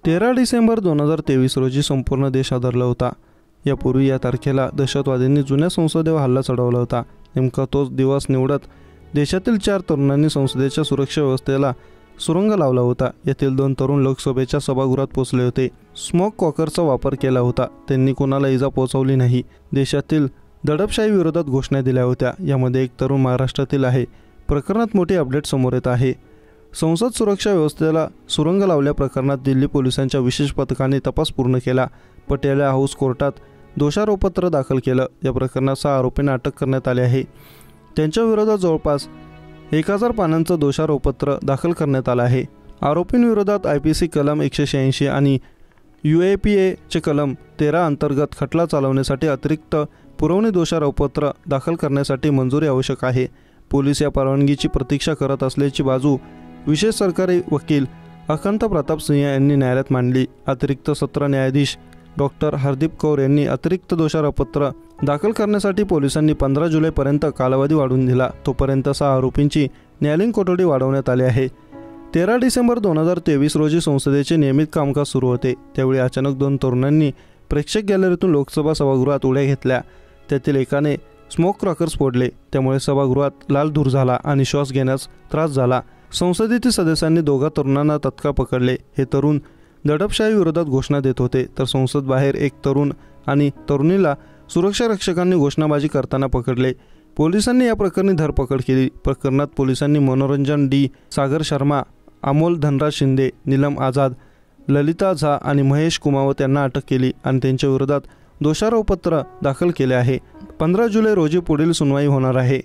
13 डिसेंबर 2023 रोजी संपूर्ण देश हादरला होता। यापूर्वी या तारखेला दहशतवाद्यांनी जुन्या संसदेवर हल्ला चढवला होता। नेमका तोच दिवस निवडत देशातील 4 तरुणांनी संसदेच्या सुरक्षा व्यवस्थेला सुरुंग लावला होता। यातील 2 तरुण लोकसभेच्या सभागृहात पोहोचले होते। स्मोक कॉकरचा वापर केला होता। त्यांनी कोणाला इजा पोहोचवली नाही। देशातील दडपशाही विरोधात घोषणा दिल्या होत्या। यामध्ये एक तरुण महाराष्ट्रातील आहे। प्रकरणात मोठी अपडेट समोर येत आहे। संसद सुरक्षा व्यवस्थेला सुरुंग लावल्या प्रकरणात दिल्ली पोलिसांच्या विशेष पथकाने तपास पूर्ण केला। पटियाला हाऊस कोर्टात दोषारोपपत्र दाखल केलं। या प्रकरणात 6 आरोपींना अटक करण्यात आली आहे। त्यांच्या विरोधात जवळपास 1000 पानांचं दोषारोपपत्र दाखल करण्यात आलं आहे। आरोपींविरोधात IPC कलम 186 आणि UAPA चे कलम 13 अंतर्गत खटला चालवण्यासाठी अतिरिक्त पुरवणी दोषारोपपत्र दाखल करण्यासाठी मंजुरी आवश्यक आहे। पोलीस या परवानगीची प्रतीक्षा करत असल्याची बाजू विशेष सरकारी वकील अखंत प्रताप सिंह यांनी न्यायालयात मांडली। अतिरिक्त सत्र न्यायाधीश डॉक्टर हरदीप कौर यांनी अतिरिक्त दोषारोपपत्र दाखल करण्यासाठी पोलिसांनी 15 जुलैपर्यंत कालावधी वाढवून दिला। तोपर्यंत 6 आरोपींची न्यायालयीन कोठडी वाढवण्यात आली आहे। 13 डिसेंबर 2023 रोजी संसदेचे नियमित कामकाज सुरू होते। त्यावेळी अचानक 2 तरुणांनी प्रेक्षक गॅलरीतून लोकसभा सभागृहात उड्या घेतल्या। त्यातील एकाने स्मोक क्रॉकर्स फोडले। त्यामुळे सभागृहात लाल धूर झाला आणि श्वास घेण्यास त्रास झाला। संसदेतील सदस्यांनी 2 तरुणांना तत्काळ पकडले। हे तरुण दडपशाही विरोधात घोषणा देत होते, तर संसद बाहेर एक तरुण आणि तरुणीला सुरक्षा रक्षकांनी घोषणाबाजी करताना पकडले। पोलिसांनी या प्रकरणी धरपकड केली। प्रकरणात पोलिसांनी मनोरंजन डी, सागर शर्मा, अमोल धनराज शिंदे, नीलम आझाद, ललिता झा आणि महेश कुमावत यांना अटक केली आणि त्यांच्या विरोधात दोषारोपपत्र दाखल केले आहे। 15 जुलै रोजी पुढील सुनवाई होणार आहे।